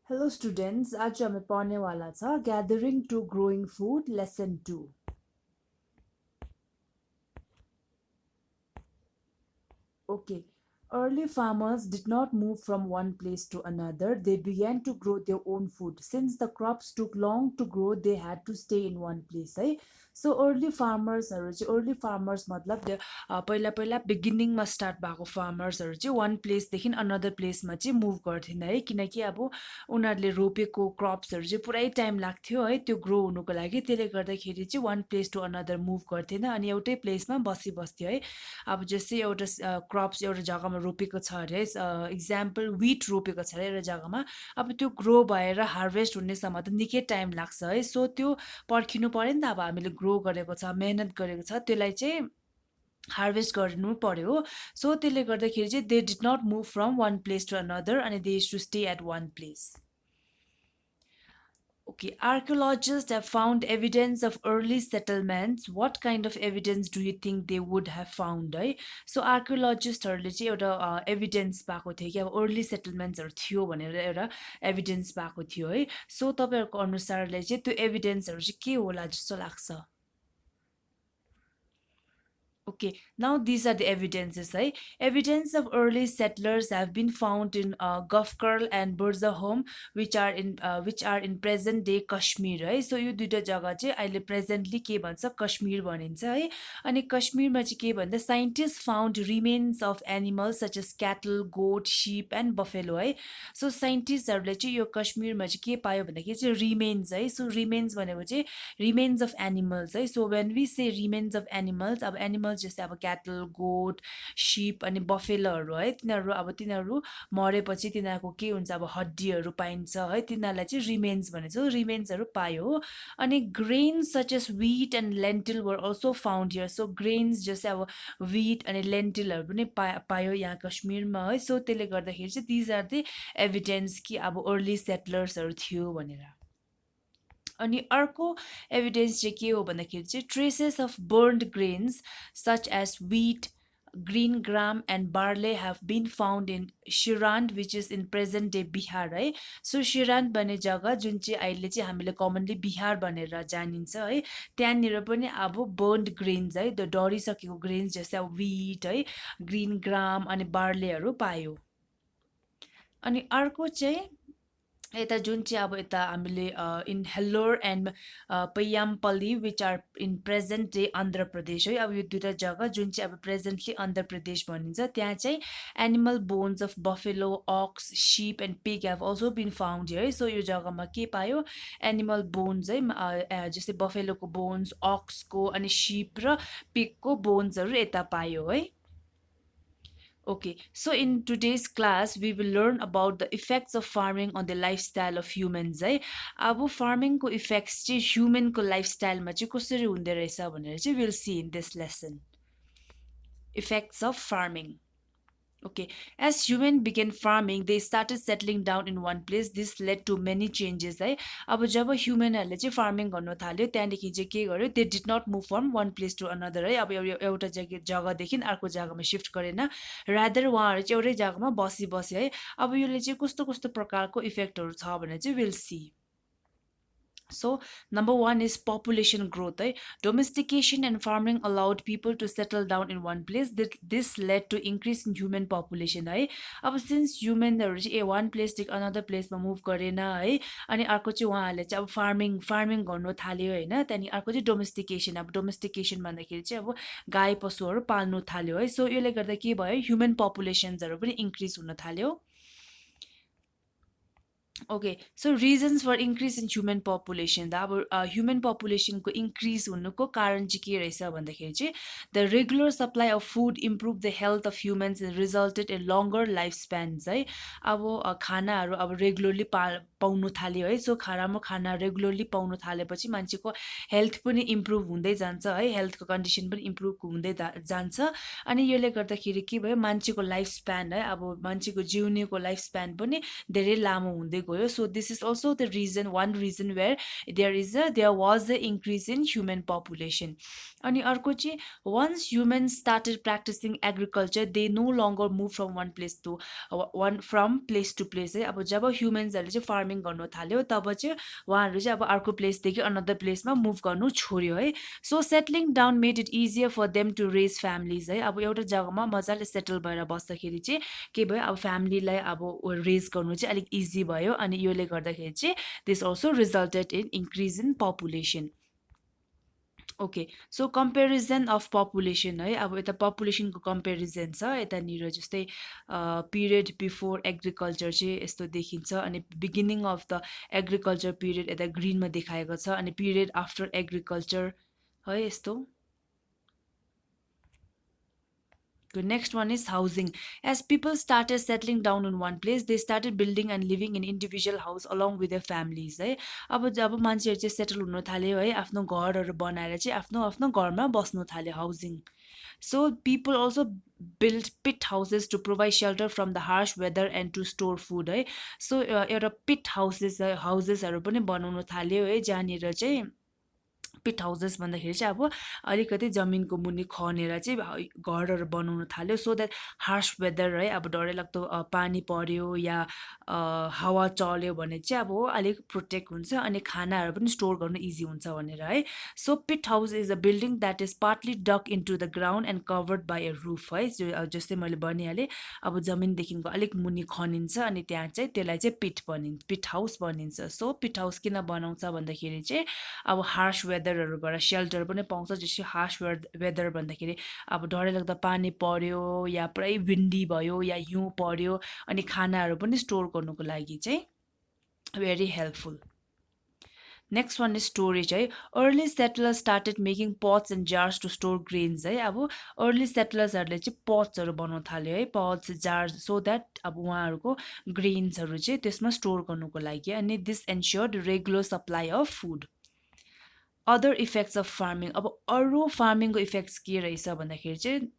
Hello students, आज हमें पढ़ने वाला था Gathering to Growing Food Lesson 2. Okay. Early farmers did not move from one place to another. They began to grow their own food. Since the crops took long to grow, they had to stay in one place. है so early farmers मतलब पहिला पहिला बिगिनिङमा start भएको फार्मर्सहरू चाहिँ one प्लेसदेखि another प्लेसमा चाहिँ move गर्थेन है किनकि अब उनीहरूले रोपेको क्रप्सहरू चाहिँ पुरै टाइम लाग्थ्यो है त्यो ग्रो हुनुको लागि त्यसले गर्दाखेरि चाहिँ one place to another move गर्थेन अनि एउटै प्लेसमा बसिबस्थ्यो है अब जस्तै एउटा क्रप्स एउटा जग्गामा रोपेको छ अरे इक्जाम्पल विट रोपेको छ अरे एउटा जग्गामा अब त्यो ग्रो भएर हार्भेस्ट हुनेसम्म त निकै टाइम लाग्छ है सो त्यो पर्खिनु पऱ्यो नि त अब हामीले ग्रो गरेको छ मेहनत गरेको छ त्यसलाई चाहिँ हार्भेस्ट गर्नु पर्यो सो त्यसले गर्दाखेरि चाहिँ they did not move from one place to another अनि they used to stay at one place Okay, archaeologists have found evidence of early settlements. What kind of evidence do you think they would have found? है so आर्कियोलोजिस्टहरूले चाहिँ एउटा evidence पाएको थियो कि अब early सेटलमेन्ट्सहरू थियो भनेर एउटा एभिडेन्स पाएको थियो है सो तपाईँहरूको अनुसारले चाहिँ त्यो एभिडेन्सहरू चाहिँ के होला जस्तो लाग्छ Okay, now these are the evidences. Right? Evidence of early settlers have been found in Gufkirl and Burzahom, which are in present day Kashmir. Right? So यो दुईटा जग्गा चाहिँ अहिले presently के भन्छ कश्मीर भनिन्छ है अनि कश्मीरमा चाहिँ के भन्दा scientists found remains of animals such as cattle, goat, sheep and buffalo है सो साइन्टिस्टहरूले चाहिँ यो कश्मीरमा चाहिँ के पायो भन्दाखेरि चाहिँ रिमेन्स है सो रिमेन्स भनेको चाहिँ रिमेन्स अफ एनिमल्स है so when we say remains of animals अब एनिमल्स जस्तै अब क्याटल गोट सिप अनि बफेलोहरू है तिनीहरू मरेपछि तिनीहरूको के हुन्छ अब हड्डीहरू पाइन्छ है तिनीहरूलाई चाहिँ रिमेन्स भनेको रिमेन्सहरू पायो अनि grains such as wheat and lentil were also found here so grains जस्तै अब विट अनि लेन्टिलहरू पनि पायो यहाँ कश्मीरमा है सो त्यसले गर्दाखेरि चाहिँ दिज आर द एभिडेन्स कि अब अर्ली सेटलर्सहरू थियो भनेर अनि अर्को एभिडेन्स चाहिँ के हो भन्दाखेरि चाहिँ traces of burnt grains such as wheat green gram and barley have been found in Shirand which is in present day Bihar है सो Shirand भन्ने जग्गा जुन चाहिँ अहिले चाहिँ हामीले कमनली बिहार भनेर जानिन्छ है त्यहाँनिर पनि अब बर्न्ड ग्रेन्स है त्यो डढिसकेको ग्रेन्स जस्तै अब विट है ग्रिन ग्राम अनि बार्लेहरू पायो अनि अर्को चाहिँ यता जुन चाहिँ अब यता हामीले in Hallur and Paiyampalli which are in present day Andhra Pradesh है अब यो दुईवटा जग्गा जुन चाहिँ अब प्रेजेन्टली आन्ध्र प्रदेश भनिन्छ त्यहाँ चाहिँ animal bones of buffalo ox sheep and pig have also been found है सो यो जग्गामा के पायो एनिमल बोन्स है जस्तै बफेलोको बोन्स अक्सको अनि सिप र पिगको बोन्सहरू यता पायो है Okay, so in today's class, we will learn about the effects of farming on the lifestyle of humans. है अब फार्मिङको इफेक्ट्स चाहिँ ह्युमनको लाइफस्टाइलमा चाहिँ कसरी हुँदो रहेछ भनेर चाहिँ will see in this lesson effects of farming Okay, as human began farming, they started settling down in one place. This led to many changes. है अब जब ह्युमनहरूले चाहिँ फार्मिङ गर्न थाल्यो त्यहाँदेखि चाहिँ के गर्यो they did not move from one place to another है अब एउटा जग्गादेखि अर्को जग्गामा सिफ्ट गरेन रादर उहाँहरू चाहिँ एउटै जग्गामा बसे है अब यसले चाहिँ कस्तो कस्तो प्रकारको इफेक्टहरू छ भने चाहिँ will see So, number one is population growth. Domestication and farming allowed people to settle down in one place. This led to increase in human population. अब since humanहरू चाहिँ one place to another place मा move गरेन है अनि अर्को चाहिँ उहाँहरूले चाहिँ अब फार्मिङ गर्नु थाल्यो होइन त्यहाँदेखि अर्को चाहिँ डोमेस्टिकेसन अब डोमेस्टिकेसन भन्दाखेरि चाहिँ अब गाई पशुहरू पाल्नु थाल्यो है सो यसले गर्दा के भयो ह्युमन पपुलेसन्सहरू पनि इन्क्रिज हुन थाल्यो Okay, so reasons for increase in human population. अब human population को increase हुनुको कारण चाहिँ के रहेछ भन्दाखेरि चाहिँ the regular supply of food improved the health of humans and resulted in longer lifespans है अब खानाहरू अब रेगुलरली पाउनु थाल्यो है सो खाना रेगुलरली पाउनु थालेपछि मान्छेको हेल्थ पनि इम्प्रुभ हुँदै जान्छ है हेल्थको कन्डिसन पनि इम्प्रुभ हुँदै जान्छ अनि यसले गर्दाखेरि के भयो मान्छेको लाइफ स्प्यान है अब मान्छेको जिउनेको लाइफ स्प्यान पनि धेरै लामो हुँदै गयो so this is also the reason one reason where there was an increase in human population अनि अर्को चाहिँ once humans started practicing agriculture they no longer move from one place to place है अब जब ह्युमन्सहरूले चाहिँ फार्मिङ गर्नु थाल्यो तब चाहिँ उहाँहरू चाहिँ अब अर्को प्लेसदेखि अनदर प्लेसमा मुभ गर्नु छोड्यो है। So settling down made it easier for them to raise families है। अब एउटा जग्गामा मजाले सेटल भएर बस्दाखेरि चाहिँ के भयो अब फ्यामिलीलाई अब रेज गर्नु चाहिँ अलिक इजी भयो अनि योले गर्दाखेरि चाहिँ this also resulted in increase in population. Okay, so comparison of population है। अब यता पपुलेसनको कम्पेरिजन छ यतानिर जस्तै पिरियड बिफोर एग्रिकल्चर चाहिँ यस्तो देखिन्छ अनि beginning of the agriculture period यता ग्रिनमा देखाएको छ अनि पिरियड आफ्टर एग्रिकल्चर है यस्तो। The next one is housing. As people started settling down in one place, they started building and living in individual house along with their families है। अब जब मान्छेहरू चाहिँ सेटल हुन थाल्यो है आफ्नो घरहरू बनाएर चाहिँ आफ्नो आफ्नो घरमा बस्नु थाल्यो housing. So people also built pit houses to provide shelter from the harsh weather and to store food है। So एउटा pit हाउसेसहरू पनि बनाउन थाल्यो है जहाँनिर चाहिँ पिट हाउसेस भन्दाखेरि चाहिँ अब अलिकति जमिनको मुनि खनेर चाहिँ घरहरू बनाउन थाल्यो सो द्याट हार्स वेदर है अब डरैलाग्दो पानी पर्यो या हावा चल्यो भने चाहिँ अब अलिक प्रोटेक्ट हुन्छ अनि खानाहरू पनि स्टोर गर्नु इजी हुन्छ भनेर है। So pit house is a building that is partly dug into the ground and covered by a roof है। जस्तै मैले भनिहालेँ अब जमिनदेखिको अलिक मुनि खनिन्छ अनि त्यहाँ चाहिँ त्यसलाई चाहिँ पिट हाउस भनिन्छ। सो पिट हाउस किन बनाउँछ भन्दाखेरि चाहिँ अब हार्स वेदरहरूबाट सेल्टर पनि पाउँछ। जस्तै हार्स वेदर भन्दाखेरि अब डरैलाग्दो पानी पर्यो या पुरै विन्डी भयो या हिउँ पर्यो अनि खानाहरू पनि स्टोर गर्नुको लागि चाहिँ very helpful. Next one is storage है। Early settlers started making pots and jars to store grains है। अब अर्ली सेटलर्सहरूले चाहिँ पट्सहरू बनाउन थाल्यो है पट्स जार्स सो द्याट अब उहाँहरूको ग्रेन्सहरू चाहिँ त्यसमा स्टोर गर्नुको लागि अनि this ensured regular supply of food. Other effects of farming. अब अरू फार्मिङको इफेक्ट्स के रहेछ भन्दाखेरि चाहिँ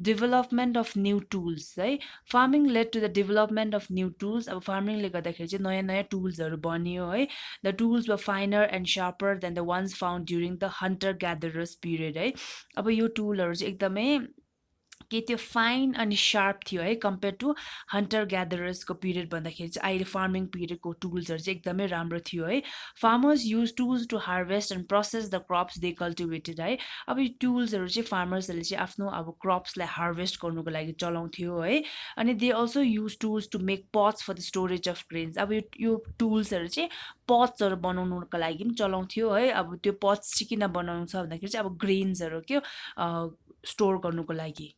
डेभलपमेन्ट अफ न्यू टुल्स है। Farming led to the development of new tools. अब फार्मिङले गर्दाखेरि चाहिँ नयाँ नयाँ टुल्सहरू बनियो है। The tools were finer and sharper than the ones found during the hunter gatherers period है। अब यो टुलहरू चाहिँ एकदमै के त्यो फाइन अनि सार्प थियो है कम्पेयर टु हन्टर ग्यादरर्सको पिरियड भन्दाखेरि चाहिँ अहिले फार्मिङ पिरियडको टुल्सहरू चाहिँ एकदमै राम्रो थियो है। Farmers use tools to harvest and process the crops they cultivated है। अब यो टुल्सहरू चाहिँ फार्मर्सहरूले चाहिँ आफ्नो अब क्रप्सलाई हार्भेस्ट गर्नुको लागि चलाउँथ्यो है अनि they also use tools to make pots for the storage of grains. अब यो टुल्सहरू चाहिँ पट्सहरू बनाउनुको लागि पनि चलाउँथ्यो है। अब त्यो पट्स चाहिँ किन बनाउँछ भन्दाखेरि चाहिँ अब ग्रेन्सहरू के स्टोर गर्नुको लागि।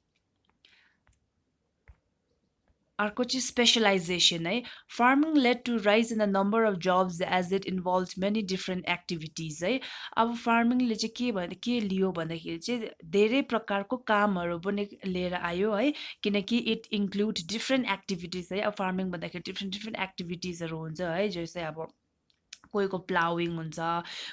अर्को चाहिँ स्पेसलाइजेसन है। Farming led to rise in the number of jobs as it involve many different activities है। अब फार्मिङले चाहिँ के लियो भन्दाखेरि चाहिँ धेरै प्रकारको कामहरू पनि लिएर आयो है किनकि इट इन्क्लुड डिफ्रेन्ट एक्टिभिटिज है। अब फार्मिङ भन्दाखेरि डिफ्रेन्ट डिफ्रेन्ट एक्टिभिटिजहरू हुन्छ है जस्तै अब कोहीको प्लाउइङ हुन्छ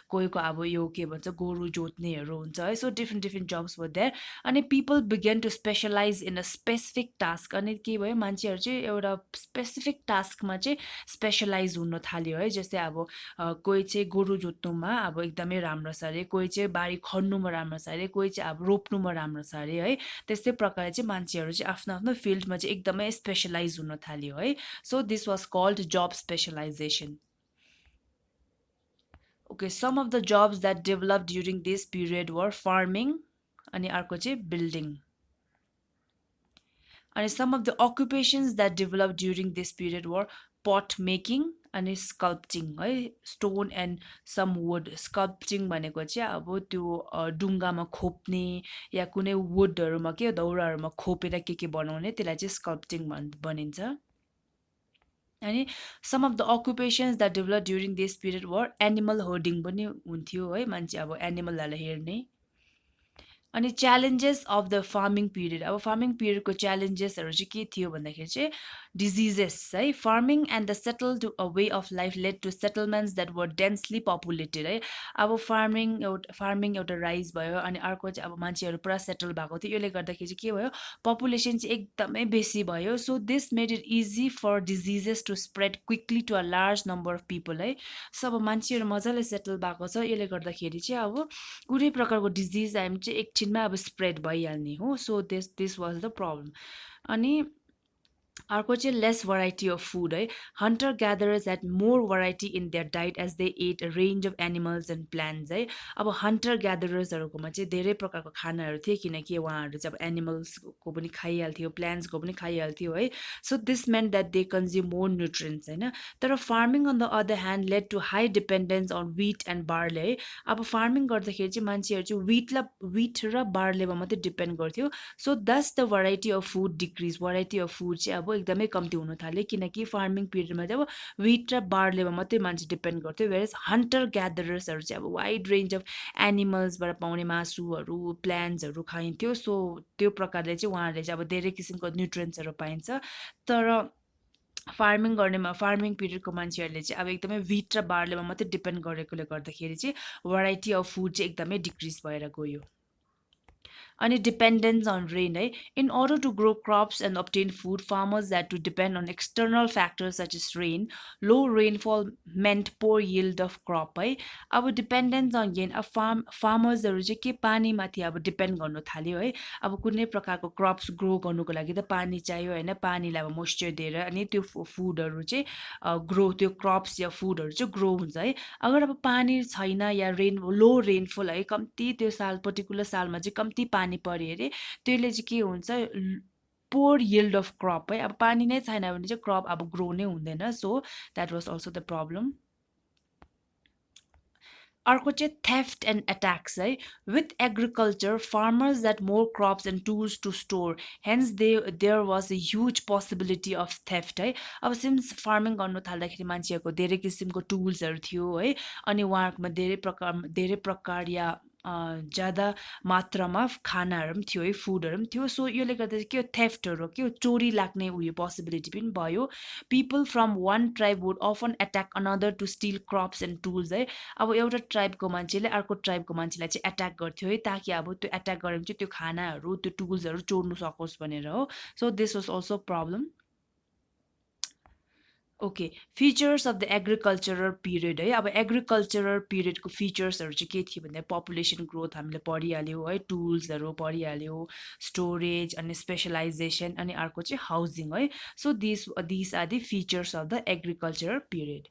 कोहीको अब यो के भन्छ गोरु जोत्नेहरू हुन्छ है। So different different jobs were there अनि people began to specialise in a specific task अनि के भयो मान्छेहरू चाहिँ एउटा स्पेसिफिक टास्कमा चाहिँ स्पेसलाइज हुन थाल्यो है। जस्तै अब कोही चाहिँ गोरु जोत्नुमा अब एकदमै राम्रो छ अरे कोही चाहिँ बारी खन्नुमा राम्रो छ अरे कोही चाहिँ अब रोप्नुमा राम्रो छ अरे है। त्यस्तै प्रकारले चाहिँ मान्छेहरू चाहिँ आफ्नो आफ्नो फिल्डमा चाहिँ एकदमै स्पेसलाइज हुन थाल्यो है। So this was called job specialisation. Okay, some of the jobs that developed during this period were farming अनि अर्को चाहिँ building. And some of the occupations that developed during this period were pot making अनि sculpting है stone and some wood. Sculpting भनेको चाहिँ अब त्यो ढुङ्गामा खोप्ने या कुनै वुडहरूमा के दाउराहरूमा खोपेर के बनाउने त्यसलाई चाहिँ sculpting भनिन्छ। अनि some of the occupations that develop during this period were animal herding पनि हुन्थ्यो है मान्छे अब एनिमलहरूलाई हेर्ने। अनि challenges of the farming period. अब फार्मिङ पिरियडको च्यालेन्जेसहरू चाहिँ के थियो भन्दाखेरि चाहिँ डिजिजेस है। Farming and the settled way of life led to settlements that were densely populated है। अब फार्मिङ एउटा राइज भयो अनि अर्को चाहिँ अब मान्छेहरू पुरा सेटल भएको थियो यसले गर्दाखेरि चाहिँ के भयो पपुलेसन चाहिँ एकदमै बेसी भयो। So this made it easy for diseases to spread quickly to a large number of people है। सो अब मान्छेहरू मजाले सेटल भएको छ यसले गर्दाखेरि चाहिँ अब कुनै प्रकारको डिजिज आयो भने चाहिँ एकछिनमा अब स्प्रेड भइहाल्ने हो। So this was the problem. अनि अर्को चाहिँ लेस भराइटी अफ फुड है hunter gatherers ate more variety in their diet as they ate a range of animals and plants है अब हन्टर ग्यादरर्सहरूकोमा चाहिँ धेरै प्रकारको खानाहरू थिए किनकि उहाँहरू चाहिँ अब एनिमल्सको पनि खाइहाल्थ्यो प्लान्ट्सको पनि खाइहाल्थ्यो है so this meant that they consume more nutrients होइन तर farming on the other hand led to high dependence on wheat and barley है अब फार्मिङ गर्दाखेरि चाहिँ मान्छेहरू चाहिँ विट र बार्लेमा मात्रै डिपेन्ड गर्थ्यो सो दस the variety of food decrease variety of food चाहिँ अब एकदमै कम्ती हुन थाल्यो किनकि फार्मिङ पिरियडमा चाहिँ अब विट र बार्लेमा मात्रै मान्छे डिपेन्ड गर्थ्यो वेरेज हन्टर ग्यादरर्सहरू चाहिँ अब वाइड रेन्ज अफ एनिमल्सबाट पाउने मासुहरू प्लान्ट्सहरू खाइन्थ्यो सो त्यो प्रकारले चाहिँ उहाँहरूले चाहिँ अब धेरै किसिमको न्युट्रियन्ट्सहरू पाइन्छ तर फार्मिङ पिरियडको मान्छेहरूले चाहिँ अब एकदमै विट र बार्लेमा मात्रै डिपेन्ड गरेकोले गर्दाखेरि चाहिँ भराइटी अफ फुड चाहिँ एकदमै डिक्रिज भएर गयो अनि dependence on rain है in order to grow crops and obtain food farmers had to depend on external factors such as rain low rainfall meant poor yield of crop है अब dependence on rain अब फार्मर्सहरू चाहिँ के पानीमाथि अब depend गर्नु थाल्यो है अब कुनै प्रकारको क्रप्स ग्रो गर्नुको लागि त पानी चाहियो होइन पानीलाई अब मोइस्चर दिएर अनि त्यो फुडहरू चाहिँ ग्रो त्यो क्रप्स या फुडहरू चाहिँ ग्रो हुन्छ है अगर अब पानी छैन या लो रेनफल है कम्ती त्यो साल पर्टिकुलर सालमा चाहिँ कम्ती पानी पऱ्यो अरे त्यसले चाहिँ के हुन्छ पोर यिल्ड अफ क्रप है अब पानी नै छैन भने चाहिँ क्रप अब ग्रो नै हुँदैन so that was also the problem अर्को चाहिँ थेफ्ट एन्ड एट्याक्स है with agriculture farmers that more crops and tools to store hence there was a huge possibility of theft है अब सिन्स फार्मिङ गर्नु थाल्दाखेरि मान्छेहरूको धेरै किसिमको टुल्सहरू थियो है अनि उहाँहरूकोमा धेरै प्रकार या ज्यादा मात्रामा खानाहरू पनि थियो है फुडहरू पनि थियो सो यसले गर्दा चाहिँ के थेफ्टहरू के चोरी लाग्ने उयो पोसिबिलिटी पनि भयो people from one tribe would often attack another to steal crops and tools है अब एउटा ट्राइबको मान्छेले अर्को ट्राइबको मान्छेलाई चाहिँ एट्याक गर्थ्यो है ताकि अब त्यो एट्याक गऱ्यो भने चाहिँ त्यो खानाहरू त्यो टुल्सहरू चोर्नु सकोस् भनेर हो so this was also problem okay features of the agricultural period है अब एग्रिकल्चरल पिरियडको फिचर्सहरू चाहिँ के थियो भन्दा पपुलेसन ग्रोथ हामीले पढिहाल्यो है टुल्सहरू पढिहाल्यो स्टोरेज अनि स्पेसलाइजेसन अनि अर्को चाहिँ हाउसिङ है so this are the features of the agricultural period